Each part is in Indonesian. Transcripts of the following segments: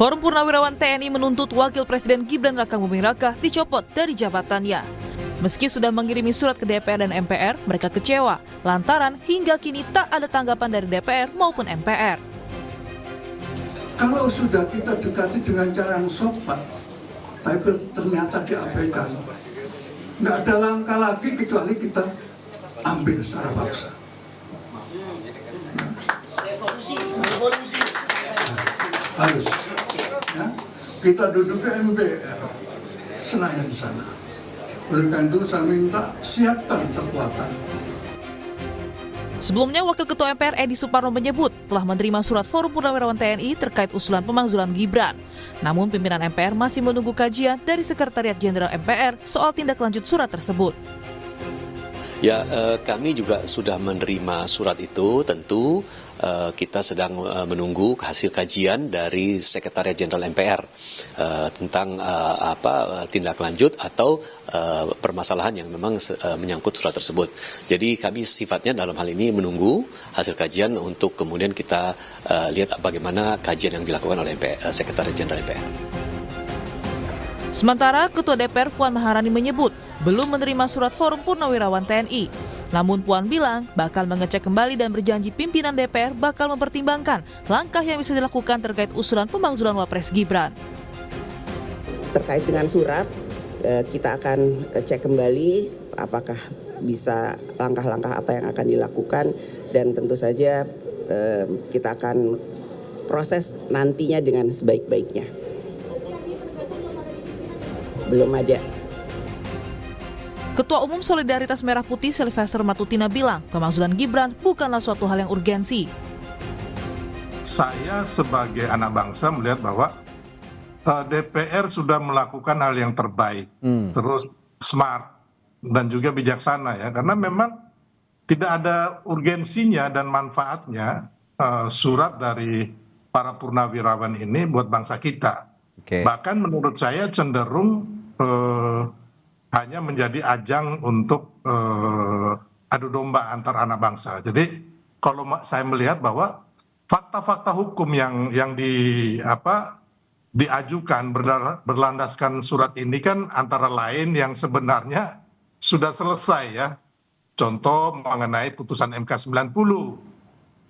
Forum Purnawirawan TNI menuntut Wakil Presiden Gibran Rakabuming Raka dicopot dari jabatannya. Meski sudah mengirimi surat ke DPR dan MPR, mereka kecewa lantaran hingga kini tak ada tanggapan dari DPR maupun MPR. Kalau sudah kita dekati dengan cara yang sopan, tapi ternyata diabaikan, nggak ada langkah lagi kecuali kita ambil secara paksa. Revolusi. Harus. Ya, kita duduk di MPR Senayan sana. Oleh karena itu saya minta siapkan kekuatan. Sebelumnya, Wakil Ketua MPR Edi Suparno menyebut telah menerima surat Forum Purnawirawan TNI terkait usulan pemakzulan Gibran. Namun pimpinan MPR masih menunggu kajian dari Sekretariat Jenderal MPR soal tindak lanjut surat tersebut. Ya, kami juga sudah menerima surat itu. Tentu kita sedang menunggu hasil kajian dari Sekretariat Jenderal MPR tentang tindak lanjut atau permasalahan yang memang menyangkut surat tersebut. Jadi kami sifatnya dalam hal ini menunggu hasil kajian untuk kemudian kita lihat bagaimana kajian yang dilakukan oleh Sekretariat Jenderal MPR. Sementara Ketua DPR Puan Maharani menyebut belum menerima surat Forum Purnawirawan TNI. Namun Puan bilang bakal mengecek kembali dan berjanji pimpinan DPR bakal mempertimbangkan langkah yang bisa dilakukan terkait usulan pemakzulan Wapres Gibran. Terkait dengan surat, kita akan cek kembali apakah bisa langkah-langkah apa yang akan dilakukan, dan tentu saja kita akan proses nantinya dengan sebaik-baiknya. Belum ada. Ketua Umum Solidaritas Merah Putih Sylvester Matutina bilang pemakzulan Gibran bukanlah suatu hal yang urgensi. Saya sebagai anak bangsa melihat bahwa DPR sudah melakukan hal yang terbaik, terus smart dan juga bijaksana ya, karena memang tidak ada urgensinya dan manfaatnya surat dari para purnawirawan ini buat bangsa kita. Bahkan menurut saya cenderung hanya menjadi ajang untuk adu domba antar anak bangsa. Jadi kalau saya melihat bahwa fakta-fakta hukum yang diajukan berlandaskan surat ini kan antara lain yang sebenarnya sudah selesai ya. Contoh mengenai putusan MK 90,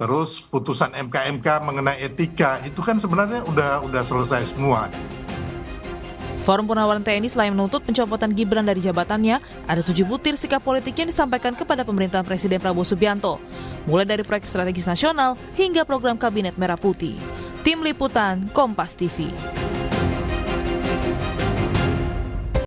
terus putusan MK mengenai etika, itu kan sebenarnya udah selesai semua. Forum Purnawirawan TNI selain menuntut pencopotan Gibran dari jabatannya, ada 7 butir sikap politik yang disampaikan kepada pemerintahan Presiden Prabowo Subianto, mulai dari proyek strategis nasional hingga program Kabinet Merah Putih. Tim Liputan Kompas TV.